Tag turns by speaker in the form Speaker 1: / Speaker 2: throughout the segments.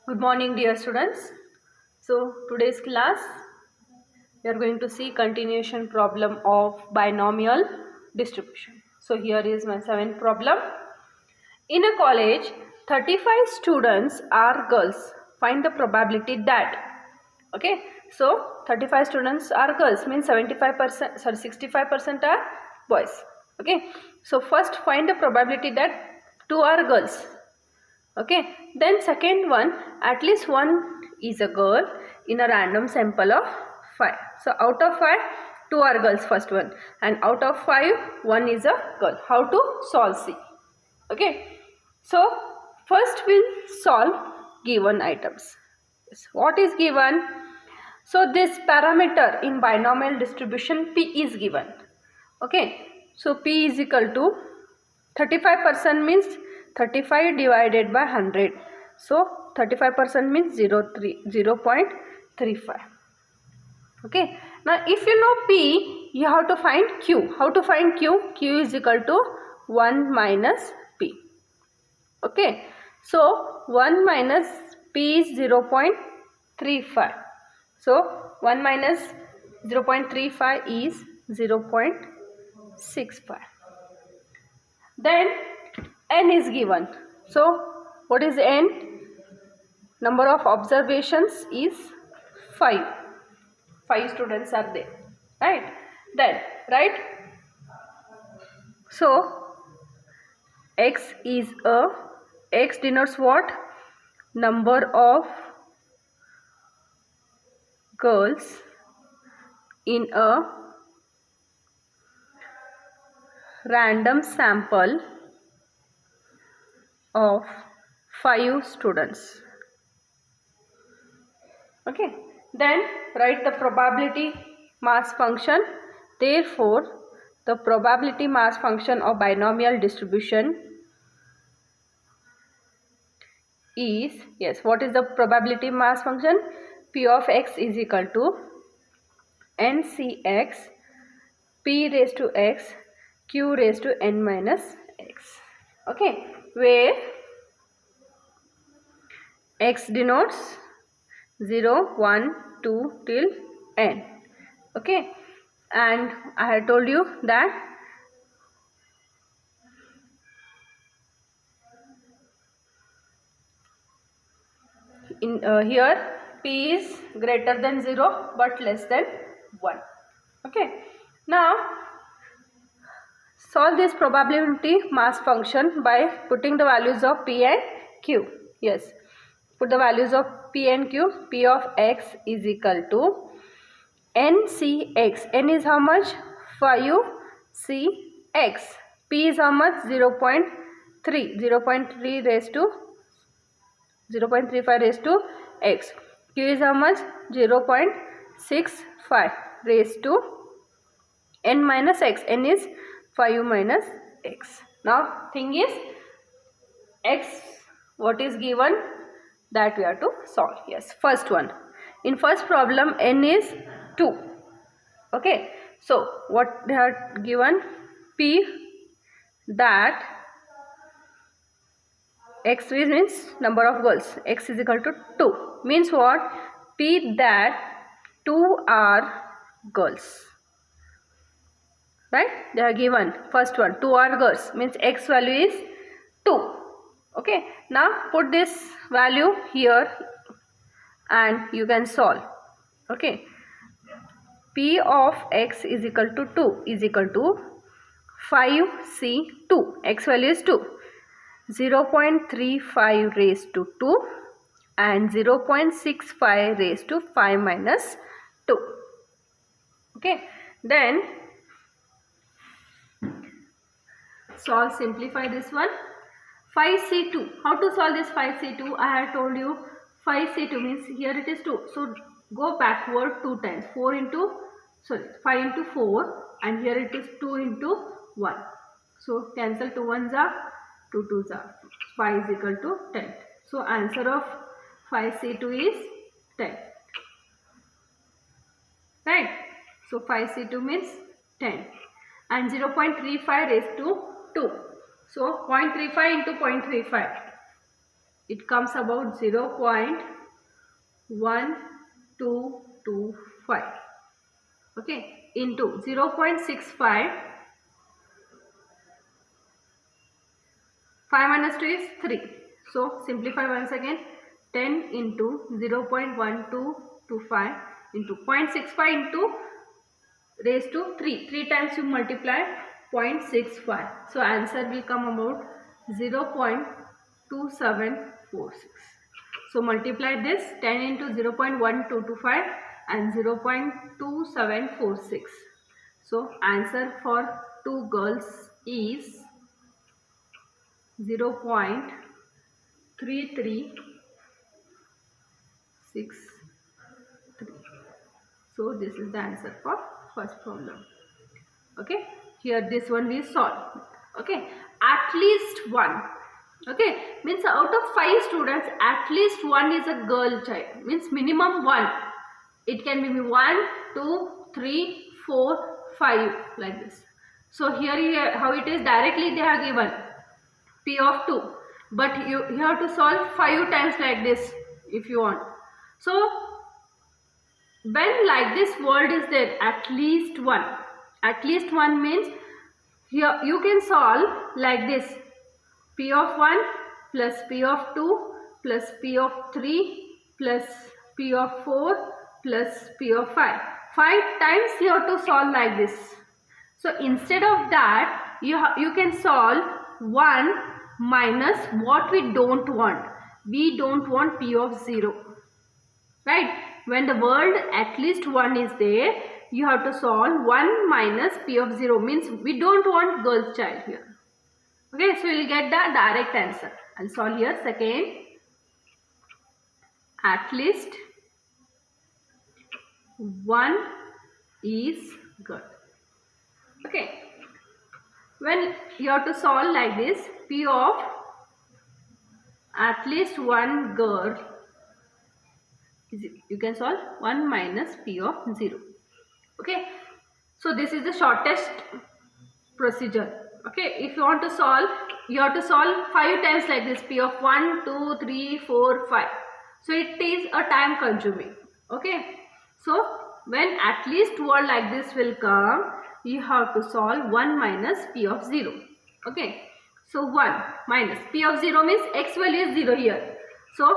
Speaker 1: Good morning, dear students. So today's class we are going to see continuation problem of binomial distribution. So here is my seventh problem. In a college, 35 students are girls. Find the probability that. Okay. So 35 students are girls means 75%, sorry, 65% are boys. Okay. So first find the probability that two are girls. Okay, then second one, at least one is a girl in a random sample of 5. So out of 5, 2 are girls, first one, and out of 5, 1 is a girl. How to solve? See. Okay, so first we'll solve given items. What is given? So this parameter in binomial distribution P is given. Okay, so P is equal to 35% means 35 divided by 100. So 35% means 0.35. Okay, now if you know P, you have to find Q. How to find Q? Q is equal to 1 minus P. Okay, so 1 minus P is 0.35. So 1 minus 0.35 is 0.65. Then n is given. So what is n? Number of observations is 5. 5 students are there. Right? Then, right? So x denotes what? Number of girls in a random sample of 5 students. Okay, then write the probability mass function. Therefore, the probability mass function of binomial distribution is, yes, what is the probability mass function? P of x is equal to NCX P raised to x Q raised to n minus x. Okay, where x denotes 0, 1, 2 till n. Okay, and I had told you that in here p is greater than 0 but less than 1. Okay, now solve this probability mass function by putting the values of p and q. Yes, put the values of p and q. P of x is equal to NCX. N is how much? 5CX. P is how much? 0.3. 0.3 raised to 0.35 raised to x. Q is how much? 0.65 raised to n minus x. N is 5 minus x. Now thing is x, what is given, that we have to solve. Yes, first one. In first problem n is 2. Okay, so what they are given? P that x means number of girls. X is equal to 2. Means what? P that 2 are girls. Right? They are given. First one, 2 are girls. Means x value is 2. Okay. Now put this value here and you can solve. Okay. P of x is equal to 2 is equal to 5C2. X value is 2. 0.35 raised to 2 and 0.65 raised to 5 minus 2. Okay. Then solve, simplify this one. 5C2. How to solve this 5C2? I had told you 5C2 means here it is 2. So go backward 2 times. 5 into 4 and here it is 2 into 1. So cancel 2 ones are 2 twos are. 5 is equal to 10. So answer of 5C2 is 10. Right? So 5C2 means 10. And 0.35 raised to 2. So 0.35 into 0.35 it comes about 0.1225. Okay, into 0.65. 5 minus 2 is 3. So simplify once again. 10 into 0.1225 into 0.65 into raised to 3. 3 times you multiply 0.65. So answer will come about 0.2746. So multiply this 10 into 0.1225 and 0.2746. So answer for 2 girls is 0.3363. So this is the answer for first problem. Okay, here this one we solve. Okay, at least one. Okay, means out of 5 students, at least one is a girl child. Means minimum one. It can be 1, 2, 3, 4, 5 like this. So here how it is, directly they have given P of 2, but you have to solve 5 times like this if you want. So when like this word is there, at least one. At least one means here you can solve like this: P of 1 plus P of 2 plus P of 3 plus P of 4 plus P of 5. 5 times you have to solve like this. So instead of that, you can solve 1 minus what we don't want. We don't want P of 0. Right? When the word at least 1 is there, you have to solve 1 minus P of 0, means we don't want girl's child here. Okay, so you will get the direct answer. I'll solve here. Second, at least 1 is girl. Okay, when you have to solve like this, P of at least 1 girl, you can solve 1 minus P of 0. Okay, so this is the shortest procedure. Okay, if you want to solve, you have to solve 5 times like this: P of 1, 2, 3, 4, 5. So it is a time consuming. Okay, so when at least word like this will come, you have to solve 1 minus P of 0. Okay, so 1 minus P of 0 means x value is 0 here. So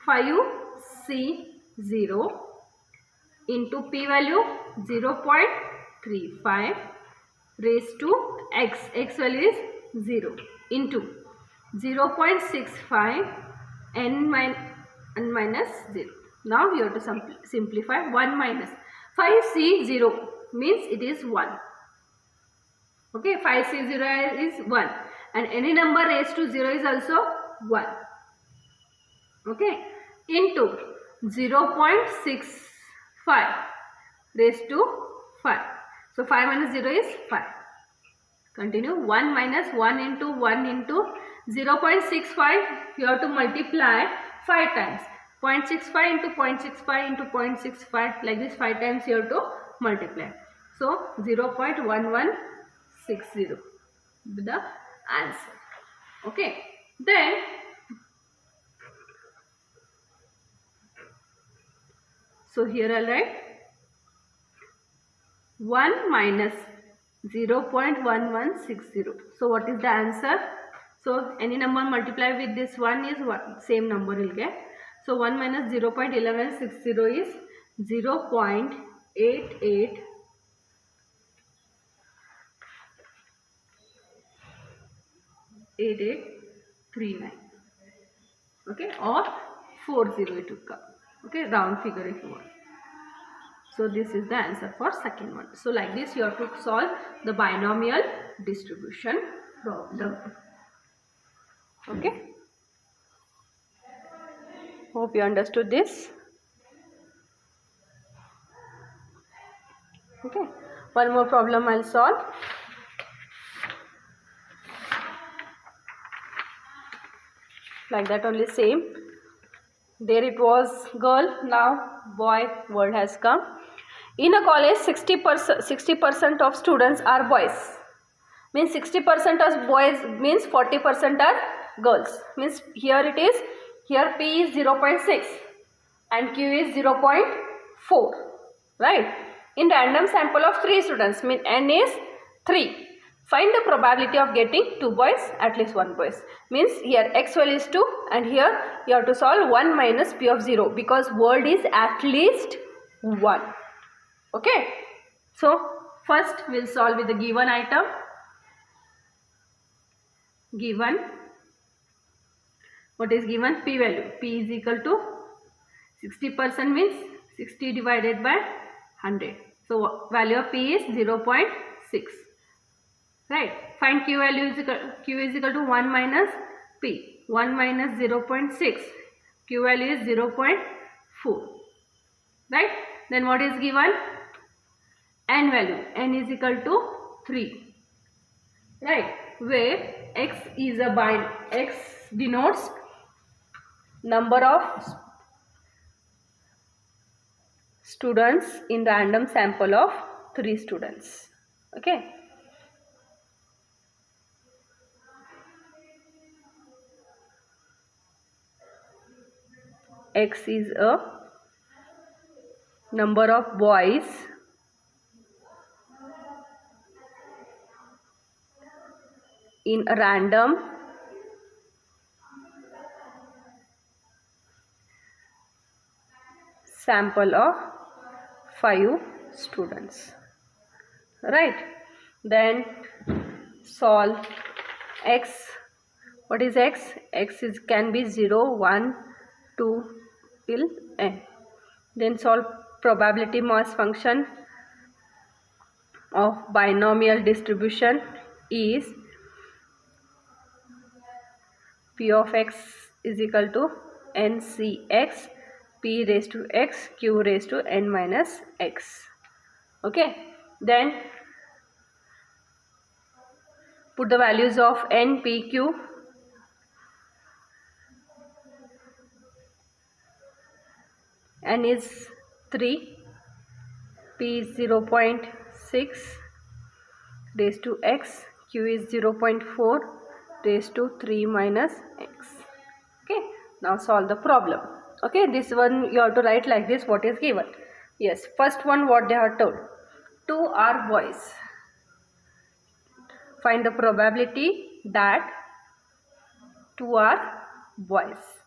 Speaker 1: 5C0 into P value 0.35 raised to x value is 0 into 0.65 n minus 0. Now you have to simplify 1 minus 5C0 means it is 1. Okay, 5C0 is 1 and any number raised to 0 is also 1. Okay, into 0.65 raised to 5. So 5 minus 0 is 5. Continue. 1 minus 1 into 0.65. You have to multiply 5 times. 0.65 into 0.65 into 0.65. Like this 5 times you have to multiply. So 0.1160 the answer. Okay. Then so here I'll write 1 minus 0.1160. So what is the answer? So any number multiply with this 1 is 1. Same number will get. So 1 minus 0.1160 is 0.8839. Okay, or 40 it will come. Okay, round figure if you want. So this is the answer for second one. So like this you have to solve the binomial distribution problem. Okay. Hope you understood this. Okay. One more problem I'll solve. Like that only same. There it was girl, now boy word has come. In a college 60% of students are boys. Means 60% of boys means 40% are girls. Means here it is, here P is 0.6 and Q is 0.4, right? In random sample of 3 students, mean N is 3. Find the probability of getting 2 boys, at least 1 boy. Means here X value is 2 and here you have to solve 1 minus P of 0 because word is at least 1. Okay. So first we will solve with the given item. Given, what is given? P value. P is equal to 60% means 60 divided by 100. So value of P is 0.6. Right. Find Q value is equal to 1 minus P. 1 minus 0.6. Q value is 0.4. Right. Then what is given? N value. N is equal to 3. Right. Where X is a bind. X denotes number of students in random sample of 3 students. Okay. X is a number of boys in a random sample of 5 students. Right. Then solve X. What is X? X is can be 0, 1, 2 till n. Then solve probability mass function of binomial distribution is P of X is equal to NCX P raised to X Q raised to n minus X. Okay. Then put the values of N, P, Q. N is 3, P is 0.6 raised to X, Q is 0.4 raised to 3 minus X. Okay, now solve the problem. Okay, this one you have to write like this, what is given. Yes, first one what they are told. 2 are boys. Find the probability that 2 are boys.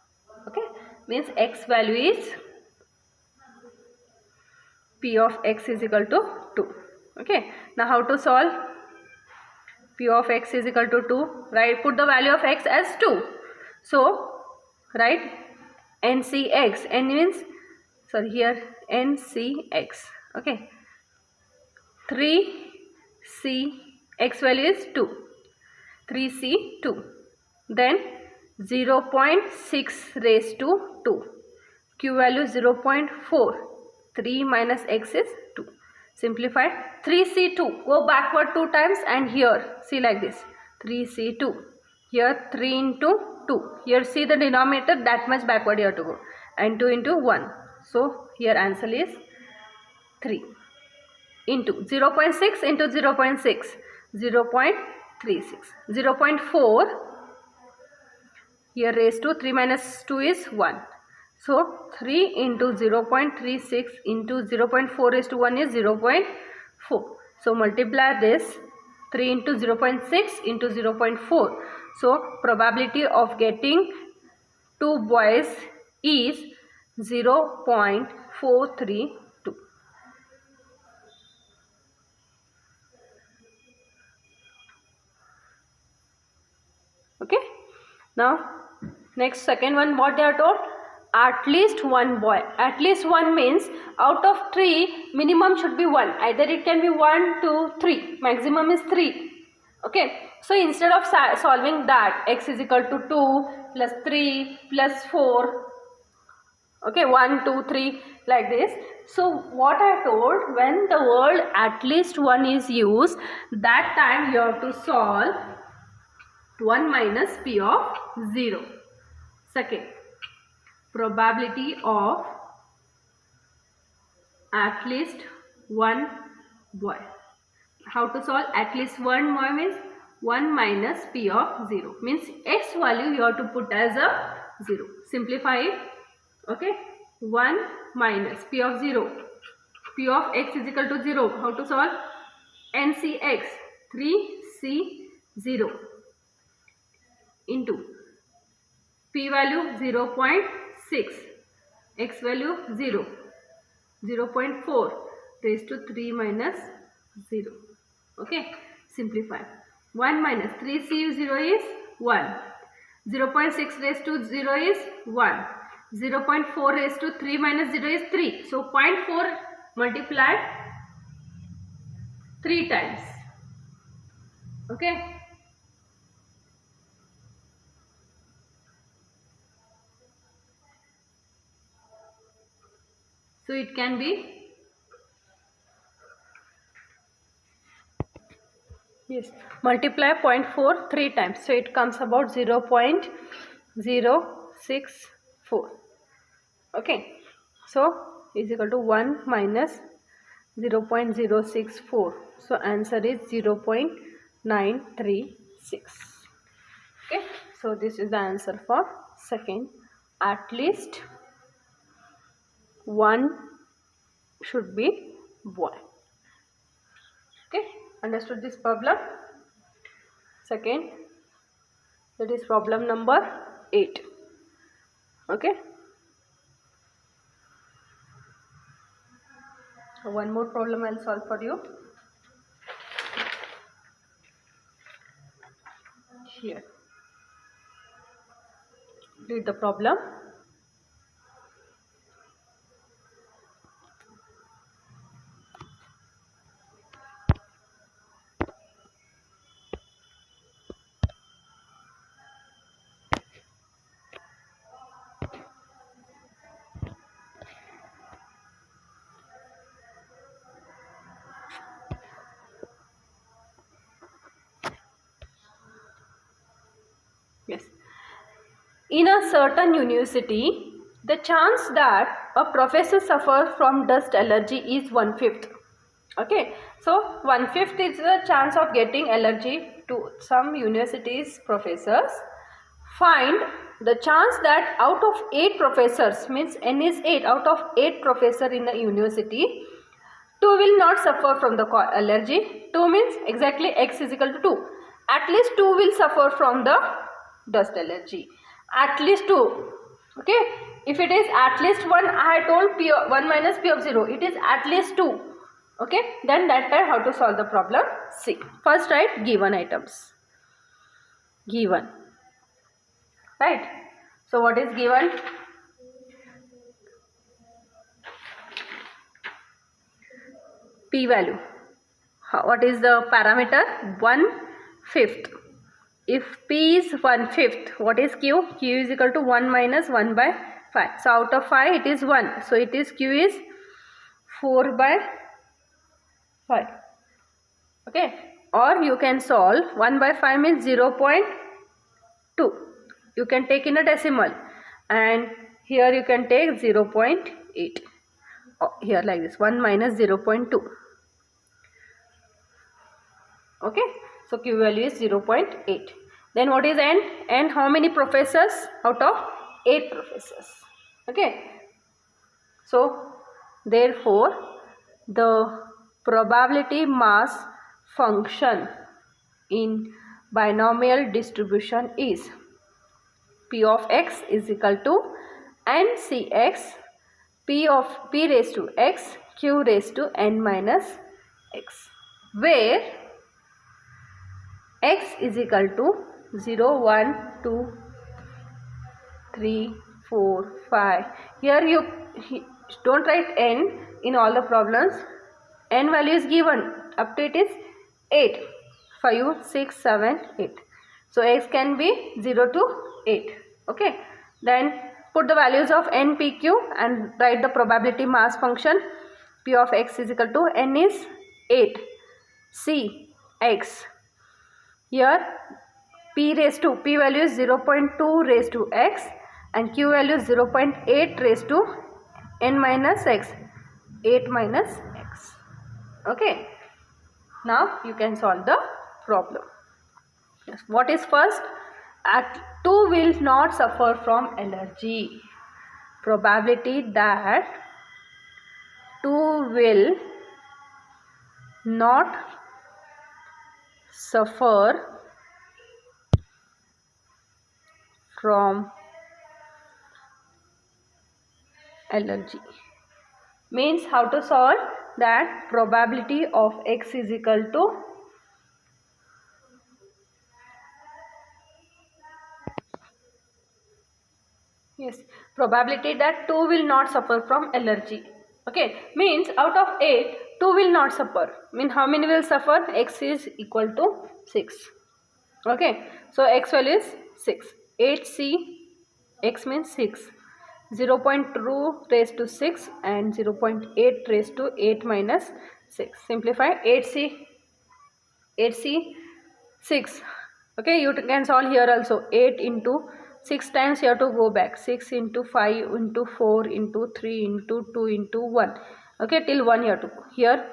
Speaker 1: Okay, means X value is P of X is equal to 2. Okay, now how to solve? P of X is equal to 2, right? Put the value of X as 2. So, right, NCX, N means, sorry, here NCX. Okay, 3C, X value is 2. 3C, 2. Then 0.6 raised to 2. Q value 0.4. 3 minus X is 2. Simplify. 3C2. Go backward 2 times and here see like this. 3C2. Here 3 into 2. Here see the denominator, that much backward you have to go. And 2 into 1. So here answer is 3. Into 0.6 into 0.6. 0.36. 0.4. Here raised to 3 minus 2 is 1. So 3 into 0.36 into 0.4 raised to 1 is 0.4. So multiply this 3 into 0.6 into 0.4. So probability of getting 2 boys is 0.432. Okay. Now next second one what they are told. At least 1 boy. At least 1 means out of 3 minimum should be 1. Either it can be 1, 2, 3. Maximum is 3. Okay. So instead of solving that, X is equal to 2 plus 3 plus 4. Okay, 1, 2, 3 like this. So what I told, when the word at least 1 is used, that time you have to solve 1 minus P of 0. Second, probability of at least 1 boy. How to solve? At least 1 boy means 1 minus p of 0 means x value you have to put as a 0. Simplify it. Okay, 1 minus p of 0, p of x is equal to 0. How to solve? NCx 3c0 into p value 0.6, x value 0, 0.4 raised to 3 minus 0. Okay, simplify. 1 minus 3c0 is 1. 0.6 raised to 0 is 1. 0.4 raised to 3 minus 0 is 3. So 0.4 multiplied 3 times. Okay. So it can be, yes, multiply 0.4 3 times. So it comes about 0.064. Okay. So is equal to 1 minus 0.064. So answer is 0.936. Okay. So this is the answer for second. At least one should be boy. Okay. Understood this problem? Second, that is problem number 8. Okay. One more problem I will solve for you. Here. Read the problem. Yes. In a certain university, the chance that a professor suffers from dust allergy is 1/5. Okay, so 1/5 is the chance of getting allergy to some universities professors. Find the chance that out of 8 professors, means n is 8, out of 8 professors in the university, 2 will not suffer from the allergy. 2 means exactly x is equal to 2. At least 2 will suffer from the dust allergy. At least 2. Okay. If it is at least 1, I had told p 1 minus p of 0. It is at least 2. Okay. Then that time how to solve the problem? See. First write given items. Given. Right. So what is given? P value. What is the parameter? 1/5. If P is 1/5, what is Q? Q is equal to 1 minus 1 by 5. So out of 5 it is 1. So it is Q is 4 by 5. Okay. Or you can solve 1 by 5 means 0.2. You can take in a decimal. And here you can take 0.8. Here like this. 1 minus 0.2. Okay. So Q value is 0.8. Then what is N? N how many professors? Out of 8 professors. Okay. So therefore the probability mass function in binomial distribution is P of x is equal to NCx P raised to x Q raised to n minus x, where x is equal to 0, 1, 2, 3, 4, 5. Here you don't write n in all the problems. N value is given. Up to it is 8. 5, 6, 7, 8. So x can be 0 to 8. Okay. Then put the values of n, p, q and write the probability mass function. P of x is equal to n is 8. C x. Here p value is 0.2 raised to x and q value is 0.8 raised to n minus x. 8 minus x. Okay. Now you can solve the problem. Yes. What is first? At 2 will not suffer from allergy. Probability that 2 will not suffer from allergy. Means how to solve that? Probability of x is equal to probability that 2 will not suffer from allergy. Okay, means out of 8, 2 will not suffer. Mean how many will suffer? X is equal to 6. Okay, so x value is 6. 8c, x means 6. 0.2 raised to 6 and 0.8 raised to 8 minus 6. Simplify 8c 6. Okay, you can solve here also. 8 into 6 times you have to go back. 6 into 5 into 4 into 3 into 2 into 1. Okay, till 1 you have to go. Here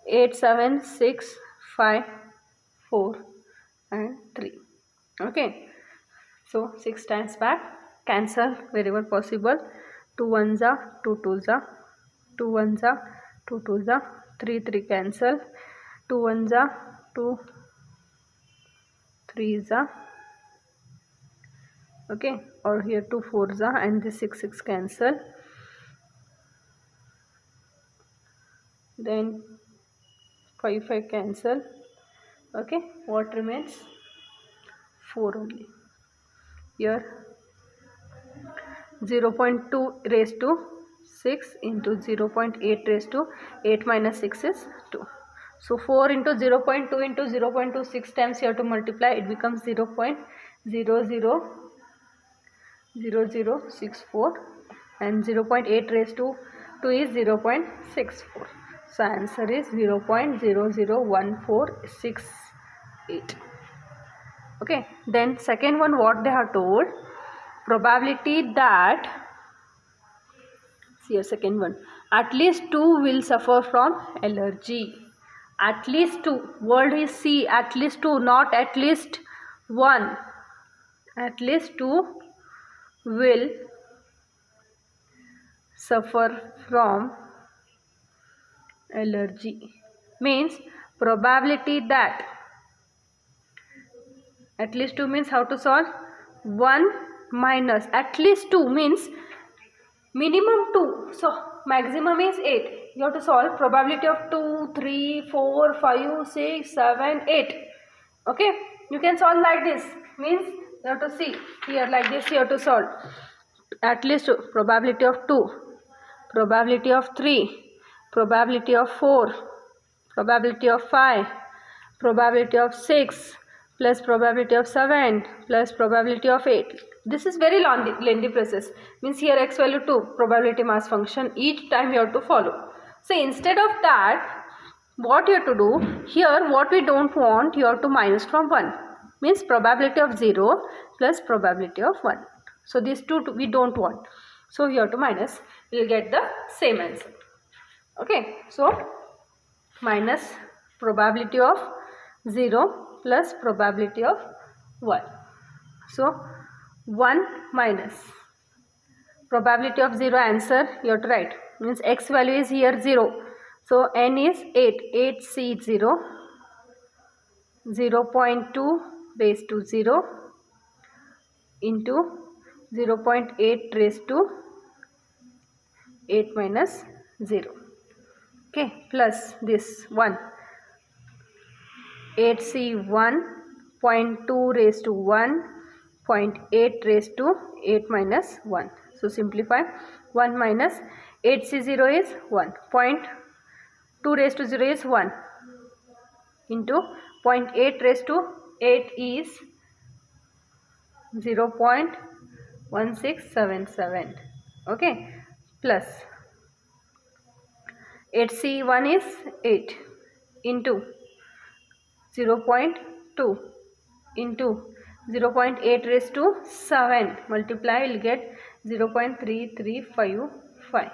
Speaker 1: 8, 7, 6, 5, 4 and 3. Okay, so 6 times back. Cancel wherever possible. 2 ones are 2 twos are 2 ones are 2 twos are 3 cancel. 2 ones are 2 3s are, okay, or here 2 4s are, and this 6 cancel. Then 5 cancel. Okay, what remains? 4 only. Here 0.2 raised to 6 into 0.8 raised to 8 minus 6 is 2. So 4 into 0.2 into 0.26 times you have to multiply. It becomes 0.000064 and 0.8 raised to 2 is 0.64. So answer is 0.001468. Okay, then second one, what they have told? Probability that, see here second one, at least 2 will suffer from allergy. At least 2, word is C, at least 2, not at least 1. At least 2 will suffer from allergy. Means probability that, at least 2 means how to solve? 1 minus at least 2 means minimum 2. So maximum is 8. You have to solve probability of 2, 3, 4, 5, 6, 7, 8. Okay, you can solve like this. Means you have to see here like this. You have to solve at least probability of 2, probability of 3, probability of 4, probability of 5, probability of 6 plus probability of 7 plus probability of 8. This is very lengthy process. Means here x value 2, probability mass function, each time you have to follow. So instead of that, what you have to do, here what we don't want, you have to minus from 1. Means probability of 0 plus probability of 1. So these two we don't want. So you have to minus, you will get the same answer. Okay, so minus probability of 0 plus probability of 1. So 1 minus probability of 0, answer you have to write. Means x value is here 0. So n is 8. 8c 0. 0.2 raised to 0 into 0.8 raised to 8 minus 0. Okay, plus this 1. 8c 1. 0.2 raised to 1. 0.8 raised to 8 minus 1. So simplify. 1 minus 8c0 is 1. 0.2 raised to 0 is 1 into 0.8 raised to 8 is 0.1677. Okay, plus 8c1 is 8 into 0.2 into 0.8 raised to 7, multiply, will get 0.3355.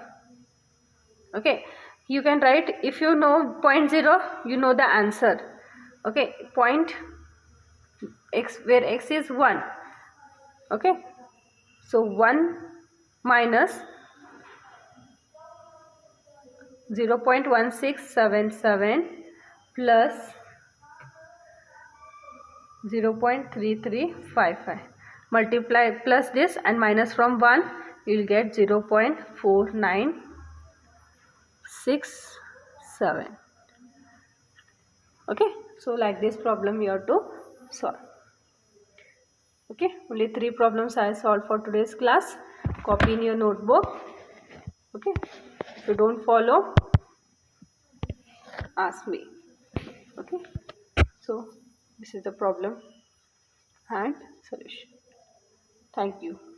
Speaker 1: Okay, you can write, if you know 0.0, you know the answer. Okay, x, where x is 1. Okay, so 1 minus 0.1677 plus 0.3355, multiply plus this and minus from 1, you will get 0.4967. Okay, so like this problem you have to solve. Okay, only 3 problems I solved for today's class. Copy in your notebook. Okay, if you don't follow, ask me. Okay, so this is the problem and solution. Thank you.